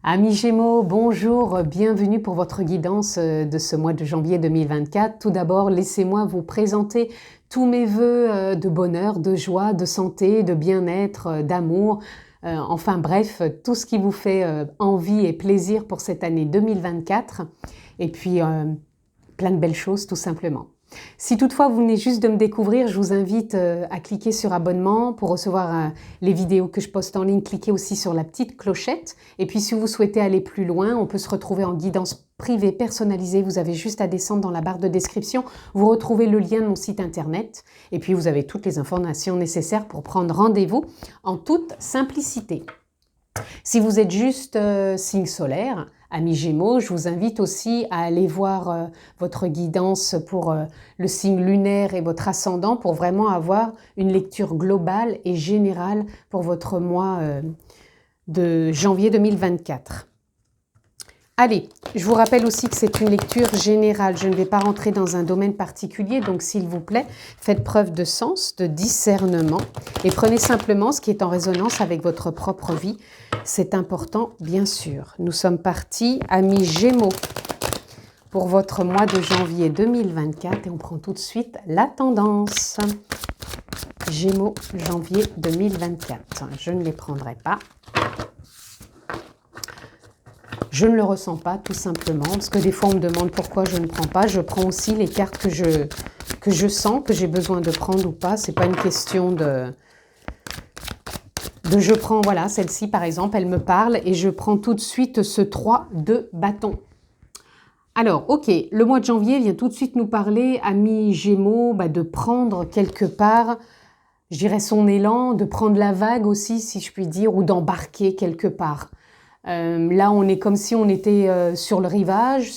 Amis Gémeaux, bonjour, bienvenue pour votre guidance de ce mois de janvier 2024. Tout d'abord, laissez-moi vous présenter tous mes vœux de bonheur, de joie, de santé, de bien-être, d'amour, enfin bref, tout ce qui vous fait envie et plaisir pour cette année 2024. Et puis, plein de belles choses tout simplement. Si toutefois vous venez juste de me découvrir, je vous invite à cliquer sur abonnement pour recevoir les vidéos que je poste en ligne. Cliquez aussi sur la petite clochette. Et puis si vous souhaitez aller plus loin, on peut se retrouver en guidance privée personnalisée. Vous avez juste à descendre dans la barre de description. Vous retrouvez le lien de mon site internet. Et puis vous avez toutes les informations nécessaires pour prendre rendez-vous en toute simplicité. Si vous êtes juste signe solaire, amis Gémeaux, je vous invite aussi à aller voir votre guidance pour le signe lunaire et votre ascendant pour vraiment avoir une lecture globale et générale pour votre mois de janvier 2024. Allez, je vous rappelle aussi que c'est une lecture générale. Je ne vais pas rentrer dans un domaine particulier, donc s'il vous plaît, faites preuve de sens, de discernement et prenez simplement ce qui est en résonance avec votre propre vie. C'est important, bien sûr. Nous sommes partis, amis Gémeaux, pour votre mois de janvier 2024 et on prend tout de suite la tendance. Gémeaux, janvier 2024. Je ne les prendrai pas. Je ne le ressens pas, tout simplement, parce que des fois on me demande pourquoi je ne prends pas. Je prends aussi les cartes que je sens, que j'ai besoin de prendre ou pas. C'est pas une question de je prends, voilà, celle-ci par exemple, elle me parle et je prends tout de suite ce 3 de bâton. Alors, ok, le mois de janvier vient tout de suite nous parler, amis Gémeaux, de prendre quelque part, je dirais son élan, de prendre la vague aussi, si je puis dire, ou d'embarquer quelque part. Là, on est comme si on était sur le rivage,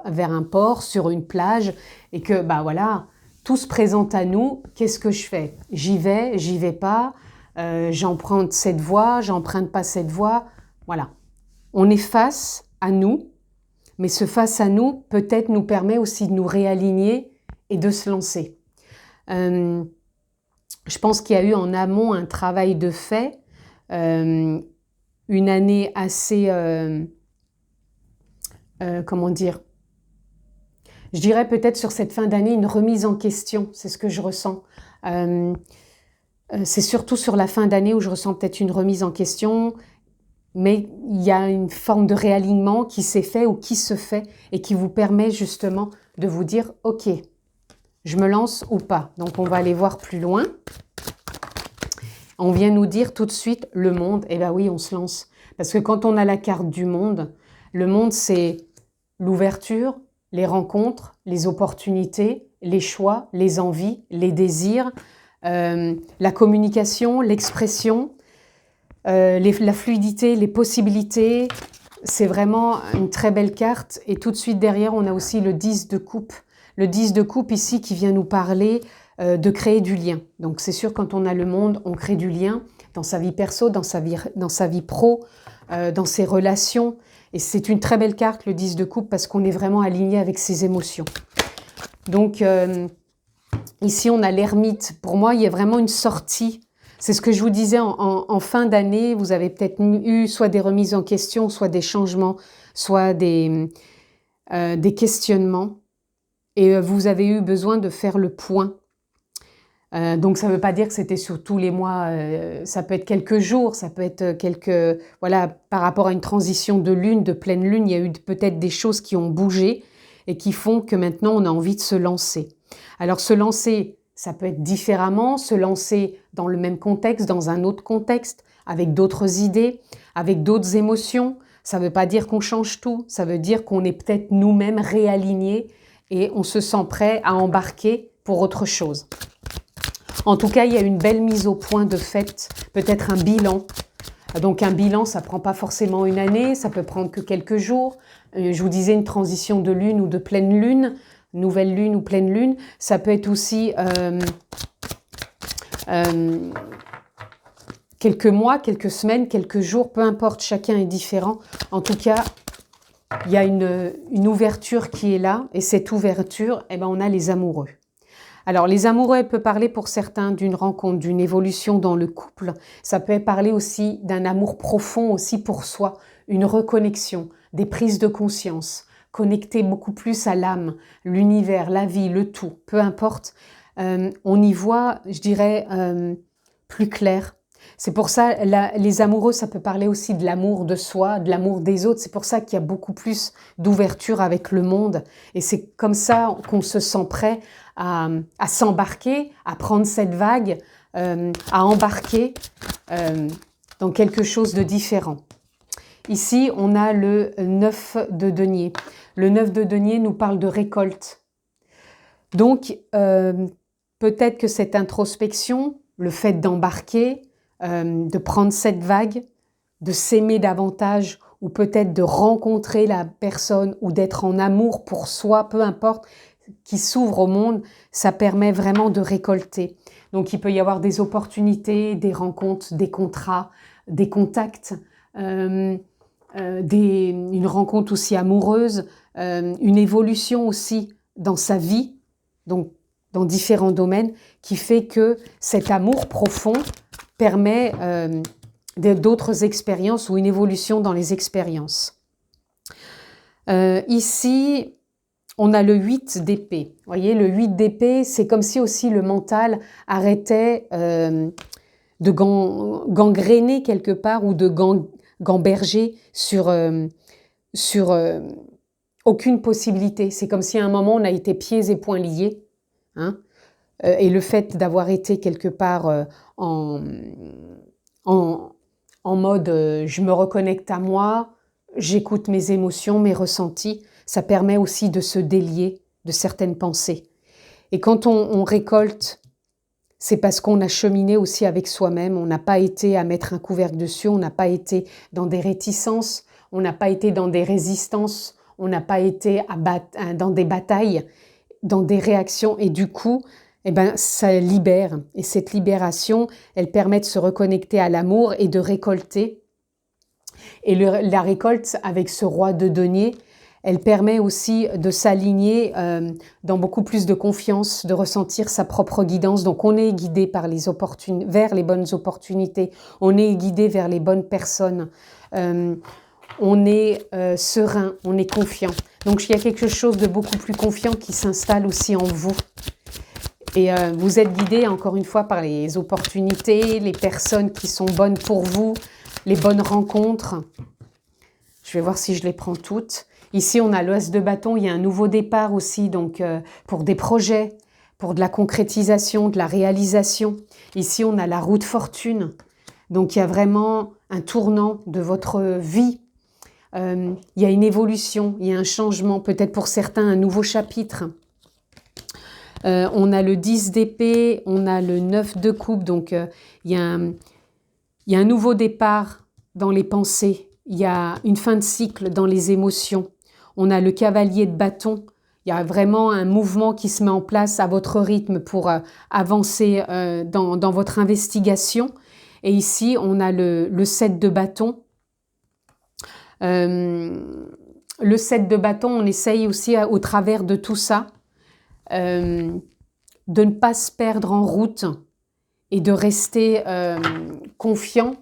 vers un port, sur une plage, et que, voilà, tout se présente à nous. Qu'est-ce que je fais? J'y vais pas, j'emprunte cette voie, j'emprunte pas cette voie. Voilà. On est face à nous, mais ce face à nous, peut-être nous permet aussi de nous réaligner et de se lancer. Je pense qu'il y a eu en amont un travail de fait, une année assez, comment dire, je dirais peut-être sur cette fin d'année une remise en question, c'est ce que je ressens. C'est surtout sur la fin d'année où je ressens peut-être une remise en question, mais il y a une forme de réalignement qui s'est fait ou qui se fait et qui vous permet justement de vous dire « Ok, je me lance ou pas ?» Donc on va aller voir plus loin. On vient nous dire tout de suite le monde. Eh bien oui, on se lance. Parce que quand on a la carte du monde, le monde c'est l'ouverture, les rencontres, les opportunités, les choix, les envies, les désirs, la communication, l'expression, la fluidité, les possibilités. C'est vraiment une très belle carte. Et tout de suite derrière, on a aussi le 10 de coupe. Le 10 de coupe ici qui vient nous parler de créer du lien. Donc c'est sûr, quand on a le monde, on crée du lien dans sa vie perso, dans sa vie pro, dans ses relations. Et c'est une très belle carte, le 10 de coupe, parce qu'on est vraiment aligné avec ses émotions. Donc ici, on a l'ermite. Pour moi, il y a vraiment une sortie. C'est ce que je vous disais en fin d'année. Vous avez peut-être eu soit des remises en question, soit des changements, soit des questionnements. Et vous avez eu besoin de faire le point. Donc ça ne veut pas dire que c'était sur tous les mois, ça peut être quelques jours, ça peut être voilà, par rapport à une transition de lune, de pleine lune, il y a eu peut-être des choses qui ont bougé et qui font que maintenant on a envie de se lancer. Alors se lancer, ça peut être différemment, se lancer dans le même contexte, dans un autre contexte, avec d'autres idées, avec d'autres émotions. Ça ne veut pas dire qu'on change tout, ça veut dire qu'on est peut-être nous-mêmes réalignés et on se sent prêt à embarquer pour autre chose. En tout cas, il y a une belle mise au point de fait, peut-être un bilan. Donc un bilan, ça ne prend pas forcément une année, ça peut prendre que quelques jours. Je vous disais une transition de lune ou de pleine lune, nouvelle lune ou pleine lune. Ça peut être aussi quelques mois, quelques semaines, quelques jours, peu importe, chacun est différent. En tout cas, il y a une ouverture qui est là, et cette ouverture, on a les amoureux. Alors, les amoureux, elle peut parler pour certains d'une rencontre, d'une évolution dans le couple. Ça peut parler aussi d'un amour profond aussi pour soi, une reconnexion, des prises de conscience, connecter beaucoup plus à l'âme, l'univers, la vie, le tout, peu importe. On y voit, je dirais, plus clair. C'est pour ça, les amoureux, ça peut parler aussi de l'amour de soi, de l'amour des autres. C'est pour ça qu'il y a beaucoup plus d'ouverture avec le monde. Et c'est comme ça qu'on se sent prêt à s'embarquer, à prendre cette vague, à embarquer dans quelque chose de différent. Ici, on a le 9 de denier. Le 9 de denier nous parle de récolte. Donc, peut-être que cette introspection, le fait d'embarquer, de prendre cette vague, de s'aimer davantage ou peut-être de rencontrer la personne ou d'être en amour pour soi, peu importe, qui s'ouvre au monde, ça permet vraiment de récolter. Donc il peut y avoir des opportunités, des rencontres, des contrats, des contacts, une rencontre aussi amoureuse, une évolution aussi dans sa vie, donc dans différents domaines, qui fait que cet amour profond permet d'autres expériences ou une évolution dans les expériences. Ici, on a le 8 d'épée. Vous voyez, le 8 d'épée, c'est comme si aussi le mental arrêtait de gangréner quelque part ou de gamberger sur aucune possibilité. C'est comme si à un moment, on a été pieds et poings liés. Hein, et le fait d'avoir été quelque part en mode je me reconnecte à moi, j'écoute mes émotions, mes ressentis, ça permet aussi de se délier de certaines pensées. Et quand on récolte, c'est parce qu'on a cheminé aussi avec soi-même, on n'a pas été à mettre un couvercle dessus, on n'a pas été dans des réticences, on n'a pas été dans des résistances, on n'a pas été dans des batailles, dans des réactions, et du coup, eh ben, ça libère. Et cette libération, elle permet de se reconnecter à l'amour et de récolter. Et la récolte avec ce roi de denier, elle permet aussi de s'aligner dans beaucoup plus de confiance, de ressentir sa propre guidance. Donc on est guidé par vers les bonnes opportunités, on est guidé vers les bonnes personnes, on est serein, on est confiant. Donc il y a quelque chose de beaucoup plus confiant qui s'installe aussi en vous. Et vous êtes guidé encore une fois par les opportunités, les personnes qui sont bonnes pour vous, les bonnes rencontres. Je vais voir si je les prends toutes. Ici, on a l'As de bâton, il y a un nouveau départ aussi, donc pour des projets, pour de la concrétisation, de la réalisation. Ici, on a la roue de fortune. Donc, il y a vraiment un tournant de votre vie. Il y a une évolution, il y a un changement, peut-être pour certains, un nouveau chapitre. On a le 10 d'épée, on a le 9 de coupe, donc il y a un nouveau départ dans les pensées, il y a une fin de cycle dans les émotions. On a le cavalier de bâton, il y a vraiment un mouvement qui se met en place à votre rythme pour avancer dans votre investigation. Et ici, on a le 7 de bâton. Le 7 de bâton, on essaye aussi au travers de tout ça, de ne pas se perdre en route et de rester confiant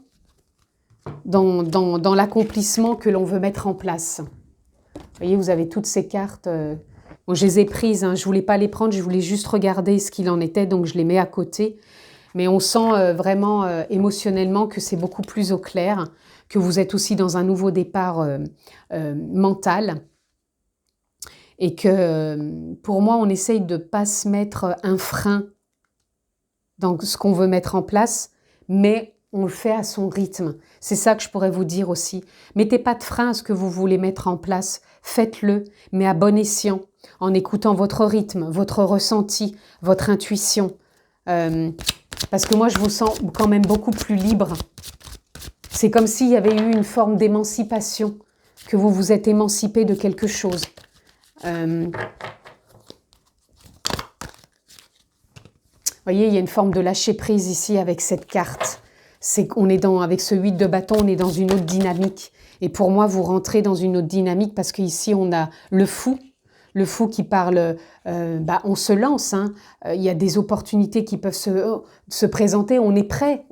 dans l'accomplissement que l'on veut mettre en place. Vous voyez, vous avez toutes ces cartes. Bon, je les ai prises, hein, je ne voulais pas les prendre, je voulais juste regarder ce qu'il en était, donc je les mets à côté. Mais on sent vraiment émotionnellement que c'est beaucoup plus au clair, que vous êtes aussi dans un nouveau départ mental. Et que pour moi, on essaye de ne pas se mettre un frein dans ce qu'on veut mettre en place, mais on le fait à son rythme. C'est ça que je pourrais vous dire aussi. Mettez pas de frein à ce que vous voulez mettre en place. Faites-le, mais à bon escient, en écoutant votre rythme, votre ressenti, votre intuition. Parce que moi, je vous sens quand même beaucoup plus libre. C'est comme s'il y avait eu une forme d'émancipation, que vous vous êtes émancipé de quelque chose. Vous voyez, il y a une forme de lâcher prise ici avec cette carte. C'est qu'on est avec ce 8 de bâton, on est dans une autre dynamique. Et pour moi, vous rentrez dans une autre dynamique parce qu'ici, on a le fou. Le fou qui parle, on se lance, hein. Il y a des opportunités qui peuvent se présenter, on est prêt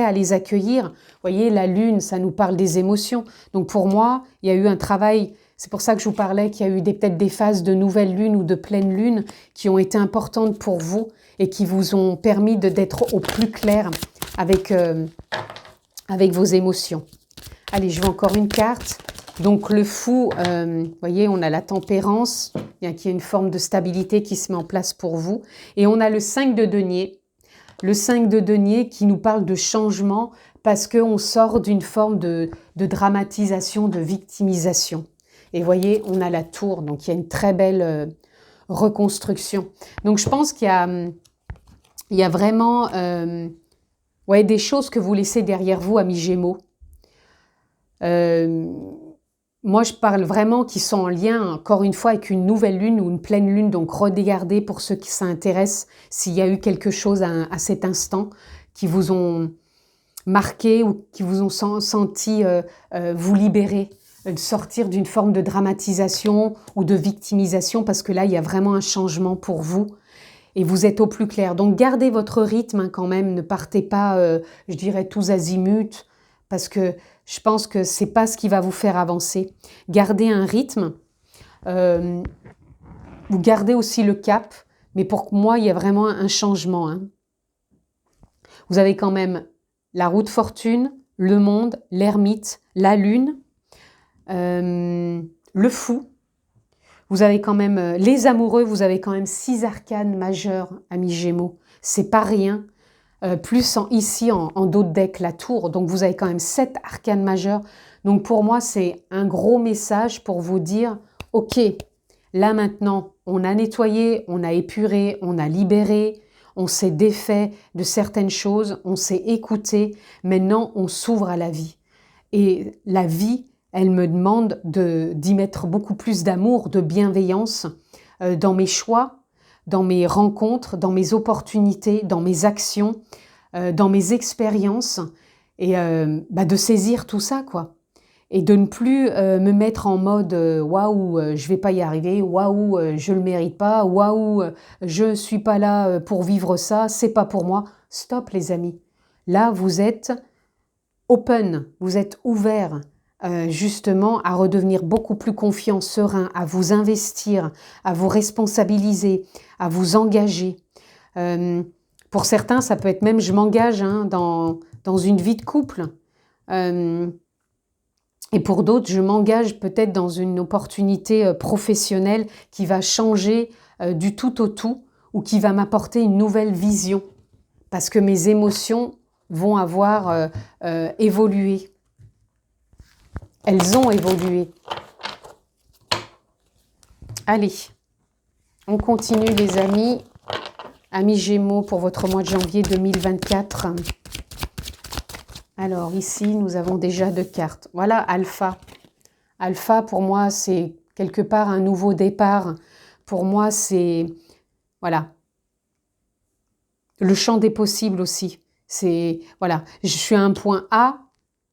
à les accueillir. Vous voyez, la lune, ça nous parle des émotions. Donc pour moi, il y a eu un travail, c'est pour ça que je vous parlais qu'il y a eu peut-être des phases de nouvelle lune ou de pleine lune qui ont été importantes pour vous et qui vous ont permis d'être au plus clair avec vos émotions. Allez, je veux encore une carte. Donc le fou, vous voyez, on a la tempérance, il y a une forme de stabilité qui se met en place pour vous. Et on a le 5 de denier. Le 5 de denier qui nous parle de changement parce qu'on sort d'une forme de dramatisation, de victimisation. Et vous voyez, on a la tour, donc il y a une très belle reconstruction. Donc je pense qu'il y a vraiment des choses que vous laissez derrière vous, amis Gémeaux. Moi, je parle vraiment qui sont en lien, encore une fois, avec une nouvelle lune ou une pleine lune. Donc, regardez pour ceux qui s'intéressent s'il y a eu quelque chose à cet instant qui vous ont marqué ou qui vous ont senti vous libérer, sortir d'une forme de dramatisation ou de victimisation, parce que là, il y a vraiment un changement pour vous et vous êtes au plus clair. Donc, gardez votre rythme hein, quand même. Ne partez pas, je dirais, tous azimuts, parce que je pense que ce n'est pas ce qui va vous faire avancer. Gardez un rythme. Vous gardez aussi le cap. Mais pour moi, il y a vraiment un changement. Hein. Vous avez quand même la roue de fortune, le monde, l'ermite, la lune, le fou. Vous avez quand même les amoureux. Vous avez quand même 6 arcanes majeures, amis Gémeaux. C'est pas rien. Plus ici en dos de deck, la tour. Donc, vous avez quand même 7 arcanes majeures. Donc, pour moi, c'est un gros message pour vous dire, OK, là maintenant, on a nettoyé, on a épuré, on a libéré, on s'est défait de certaines choses, on s'est écouté. Maintenant, on s'ouvre à la vie. Et la vie, elle me demande d'y mettre beaucoup plus d'amour, de bienveillance dans mes choix, dans mes rencontres, dans mes opportunités, dans mes actions, dans mes expériences, et de saisir tout ça, quoi. Et de ne plus me mettre en mode waouh, je vais pas y arriver, waouh, je le mérite pas, waouh, je suis pas là pour vivre ça, c'est pas pour moi. Stop, les amis. Là, vous êtes open, vous êtes ouvert. Justement à redevenir beaucoup plus confiant, serein, à vous investir, à vous responsabiliser, à vous engager. Pour certains, ça peut être même je m'engage hein, dans une vie de couple. Et pour d'autres, je m'engage peut-être dans une opportunité professionnelle qui va changer du tout au tout ou qui va m'apporter une nouvelle vision parce que mes émotions vont avoir évolué. Elles ont évolué. Allez, on continue les amis. Amis Gémeaux pour votre mois de janvier 2024. Alors ici, nous avons déjà 2 cartes. Voilà, Alpha. Alpha, pour moi, c'est quelque part un nouveau départ. Pour moi, c'est, voilà, le champ des possibles aussi. C'est, voilà, je suis à un point A,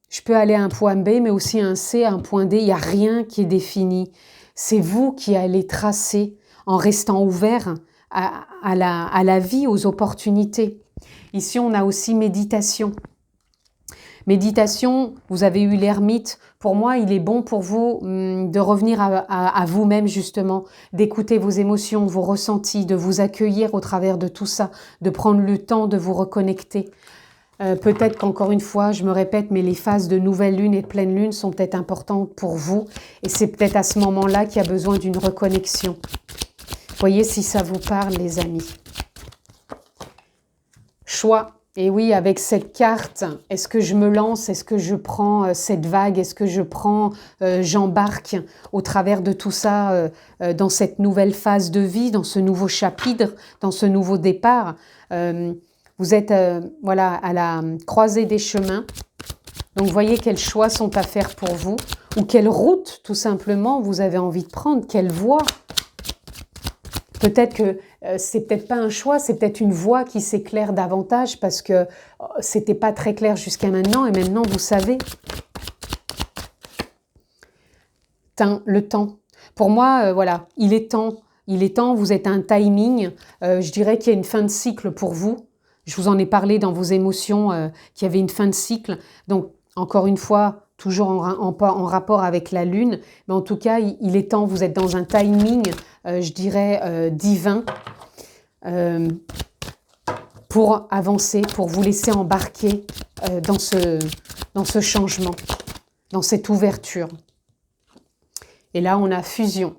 je peux aller à un point B, mais aussi à un C, à un point D. Il n'y a rien qui est défini. C'est vous qui allez tracer en restant ouvert à la vie, aux opportunités. Ici, on a aussi méditation. Méditation, vous avez eu l'ermite. Pour moi, il est bon pour vous de revenir à vous-même justement, d'écouter vos émotions, vos ressentis, de vous accueillir au travers de tout ça, de prendre le temps de vous reconnecter. Peut-être qu'encore une fois, je me répète, mais les phases de nouvelle lune et de pleine lune sont peut-être importantes pour vous. Et c'est peut-être à ce moment-là qu'il y a besoin d'une reconnexion. Voyez si ça vous parle, les amis. Choix. Et oui, avec cette carte, est-ce que je me lance? Est-ce que je prends cette vague? Est-ce que je prends, j'embarque au travers de tout ça dans cette nouvelle phase de vie, dans ce nouveau chapitre, dans ce nouveau départ? Vous êtes voilà, à la croisée des chemins. Donc, voyez quels choix sont à faire pour vous. Ou quelle route, tout simplement, vous avez envie de prendre. Quelle voie. Peut-être que c'est peut-être pas un choix, c'est peut-être une voie qui s'éclaire davantage parce que c'était pas très clair jusqu'à maintenant et maintenant vous savez. Le temps. Pour moi, voilà, il est temps, vous êtes un timing, je dirais qu'il y a une fin de cycle pour vous. Je vous en ai parlé dans vos émotions, qu'il y avait une fin de cycle. Donc, encore une fois, toujours en rapport avec la Lune, mais en tout cas, il est temps, vous êtes dans un timing, je dirais, divin, pour avancer, pour vous laisser embarquer dans ce changement, dans cette ouverture. Et là, on a fusion.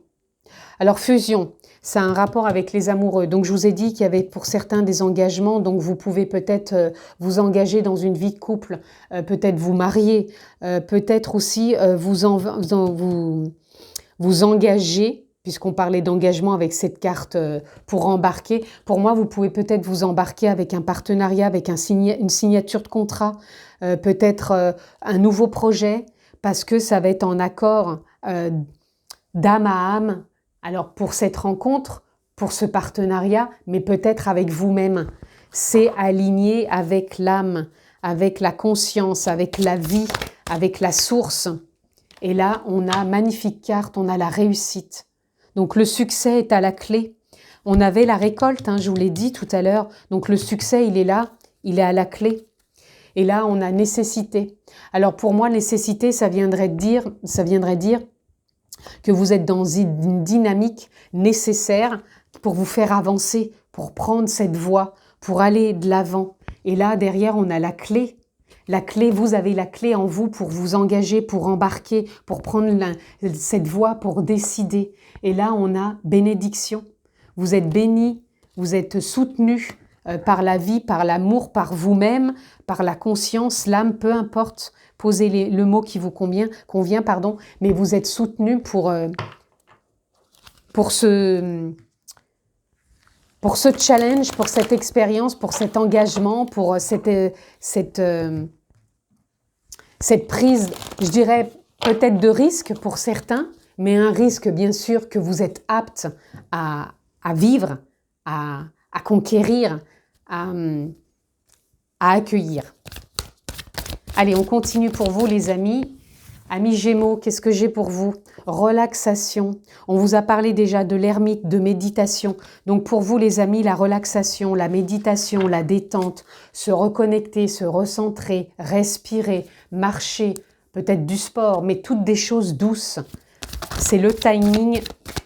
Alors, fusion, ça a un rapport avec les amoureux. Donc, je vous ai dit qu'il y avait pour certains des engagements. Donc, vous pouvez peut-être vous engager dans une vie de couple, peut-être vous marier, peut-être aussi vous engager, puisqu'on parlait d'engagement avec cette carte pour embarquer. Pour moi, vous pouvez peut-être vous embarquer avec un partenariat, avec une signature de contrat, peut-être un nouveau projet, parce que ça va être en accord d'âme à âme. Alors pour cette rencontre, pour ce partenariat, mais peut-être avec vous-même. C'est aligné avec l'âme, avec la conscience, avec la vie, avec la source. Et là, on a magnifique carte, on a la réussite. Donc le succès est à la clé. On avait la récolte, hein, je vous l'ai dit tout à l'heure. Donc le succès, il est là, il est à la clé. Et là, on a nécessité. Alors pour moi, nécessité, ça viendrait dire que vous êtes dans une dynamique nécessaire pour vous faire avancer, pour prendre cette voie, pour aller de l'avant. Et là, derrière, on a la clé. La clé, vous avez la clé en vous pour vous engager, pour embarquer, pour prendre cette voie, pour décider. Et là, on a bénédiction. Vous êtes bénis, vous êtes soutenus par la vie, par l'amour, par vous-même, par la conscience, l'âme, peu importe. Posez le mot qui vous convient, mais vous êtes soutenus pour ce challenge, pour cette expérience, pour cet engagement, pour cette prise, je dirais peut-être de risque pour certains, mais un risque bien sûr que vous êtes aptes à vivre, à conquérir, à accueillir. Allez, on continue pour vous les amis. Amis Gémeaux, qu'est-ce que j'ai pour vous? Relaxation. On vous a parlé déjà de l'ermite, de méditation. Donc pour vous les amis, la relaxation, la méditation, la détente, se reconnecter, se recentrer, respirer, marcher, peut-être du sport, mais toutes des choses douces. C'est le timing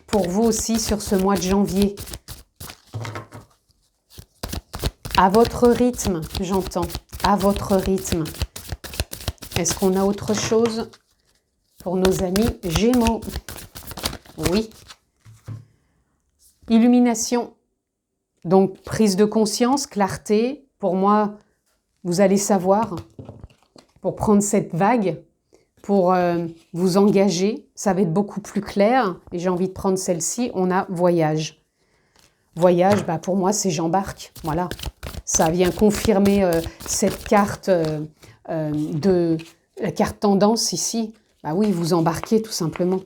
pour vous aussi sur ce mois de janvier. À votre rythme, j'entends, à votre rythme. Est-ce qu'on a autre chose pour nos amis Gémeaux? Oui. Illumination. Donc, prise de conscience, clarté. Pour moi, vous allez savoir, pour prendre cette vague, pour vous engager, ça va être beaucoup plus clair. Et j'ai envie de prendre celle-ci. On a voyage. Voyage, bah pour moi, c'est j'embarque. Voilà. Ça vient confirmer cette carte de la carte tendance ici. Bah oui, vous embarquez tout simplement.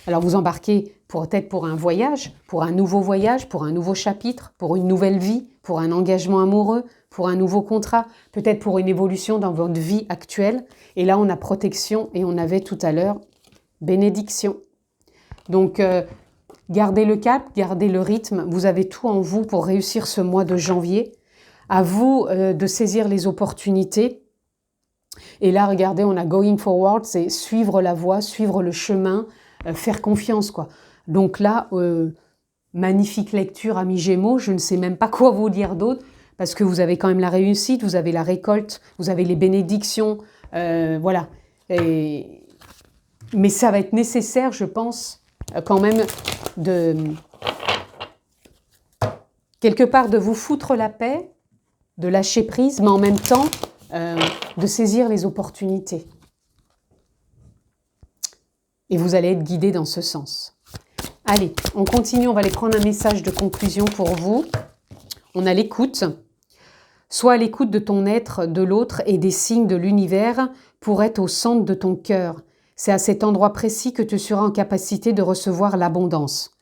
Alors vous embarquez peut-être pour un voyage, pour un nouveau chapitre, pour une nouvelle vie, pour un engagement amoureux, pour un nouveau contrat, peut-être pour une évolution dans votre vie actuelle. Et là, on a protection et on avait tout à l'heure bénédiction. Donc, gardez le cap, gardez le rythme. Vous avez tout en vous pour réussir ce mois de janvier. À vous de saisir les opportunités. Et là, regardez, on a going forward, c'est suivre la voie, suivre le chemin, faire confiance, quoi. Donc là, magnifique lecture, amis Gémeaux. Je ne sais même pas quoi vous dire d'autre, parce que vous avez quand même la réussite, vous avez la récolte, vous avez les bénédictions, voilà. Mais ça va être nécessaire, je pense, quand même, quelque part de vous foutre la paix, de lâcher prise, mais en même temps, de saisir les opportunités. Et vous allez être guidé dans ce sens. Allez, on continue, on va aller prendre un message de conclusion pour vous. On a l'écoute. Sois à l'écoute de ton être, de l'autre et des signes de l'univers pour être au centre de ton cœur. C'est à cet endroit précis que tu seras en capacité de recevoir l'abondance.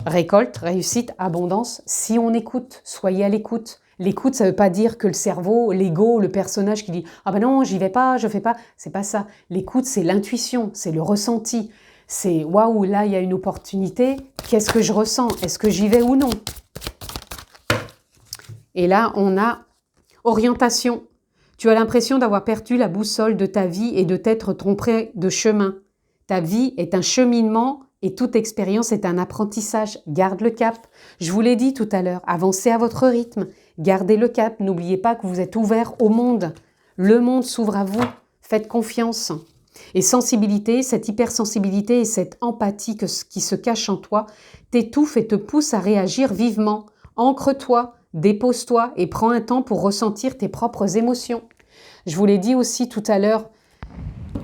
Récolte, réussite, abondance, si on écoute, soyez à l'écoute. L'écoute, ça ne veut pas dire que le cerveau, l'ego, le personnage qui dit « Ah ben non, j'y vais pas, je fais pas », c'est pas ça. L'écoute, c'est l'intuition, c'est le ressenti. c'est waouh, là il y a une opportunité, qu'est-ce que je ressens? Est-ce que j'y vais ou non? Et là, on a orientation. Tu as l'impression d'avoir perdu la boussole de ta vie et de t'être trompé de chemin. Ta vie est un cheminement et toute expérience est un apprentissage. Garde le cap. Je vous l'ai dit tout à l'heure, avancez à votre rythme. Gardez le cap. N'oubliez pas que vous êtes ouvert au monde. Le monde s'ouvre à vous. Faites confiance. Et sensibilité, cette hypersensibilité et cette empathie qui se cache en toi t'étouffe et te pousse à réagir vivement. Ancre-toi, dépose-toi et prends un temps pour ressentir tes propres émotions. Je vous l'ai dit aussi tout à l'heure,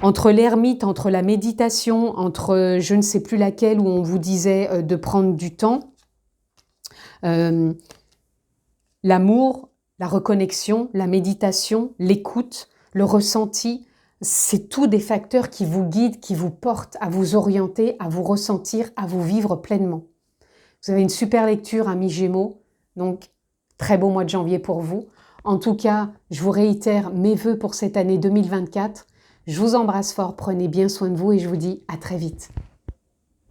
entre l'ermite, entre la méditation, entre je ne sais plus laquelle où on vous disait de prendre du temps, l'amour, la reconnexion, la méditation, l'écoute, le ressenti, c'est tous des facteurs qui vous guident, qui vous portent à vous orienter, à vous ressentir, à vous vivre pleinement. Vous avez une super lecture, amis Gémeaux, donc très beau mois de janvier pour vous. En tout cas, je vous réitère mes vœux pour cette année 2024. Je vous embrasse fort, prenez bien soin de vous et je vous dis à très vite.